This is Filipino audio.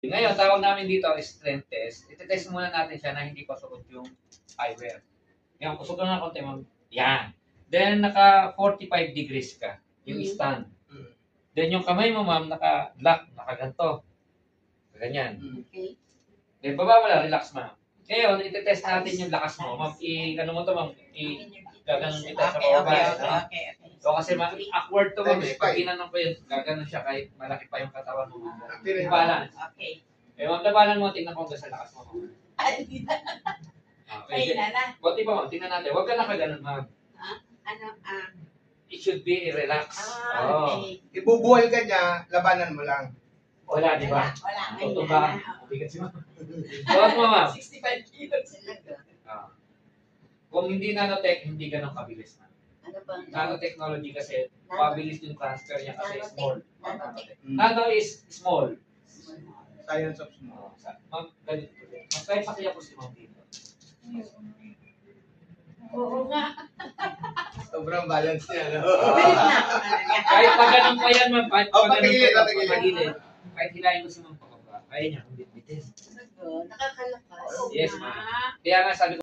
Ngayon, tawag namin dito strength test. Iti-test muna natin siya na hindi pasuot yung eyewear. Yan, pasuot na konti, ma'am. Yan. Then, naka 45 degrees ka. Yung stand. Then, yung kamay mo, ma'am, naka-lock, naka-ganto. Ganyan. Okay. Then, baba mo lang, relax, ma'am. Ngayon, iti-test natin yung lakas mo. Ma'am, ano mo to, ma'am? Gaganon kita sa pababa. Okay. So, kasi awkward to, ma'am. Pag ginanong ko yun, gaganon siya kahit malaki pa yung katawan mo. Balance. Okay. Eh, ma'am, labanan mo, tingnan ko hanggang sa lakas mo. Ay, hindi na. Okay. Buti pa, ma'am. Tingnan natin. Huwag ka nakaganon, ma'am. It should be relaxed. Okay. Ibubuhal ka niya, labanan mo lang. Wala, di ba? Wala. Totoo ba? Bigat si ma'am. Suot mo, ma'am. 65 kilos. Kung hindi nanotech, hindi ganun kabilis, ma'am. Ano bang? Nanotechnology kasi, mabilis yung transfer niya kasi small. Nanotech. Nano is small. Science of small. Ma'am, ganito. Mas kahit pakiya po si ma'am dito. Oo nga. Sobrang balance niya, no? Kahit pa ganun pa yan, ma'am. Kahit pa ganun pagigilid, pa pagigilid. Kahit hilahin mo si ma'am pababa. Kaya niya, kung bitis. Nakakalakas. Yes, ma'am. Kaya nga sabi ko,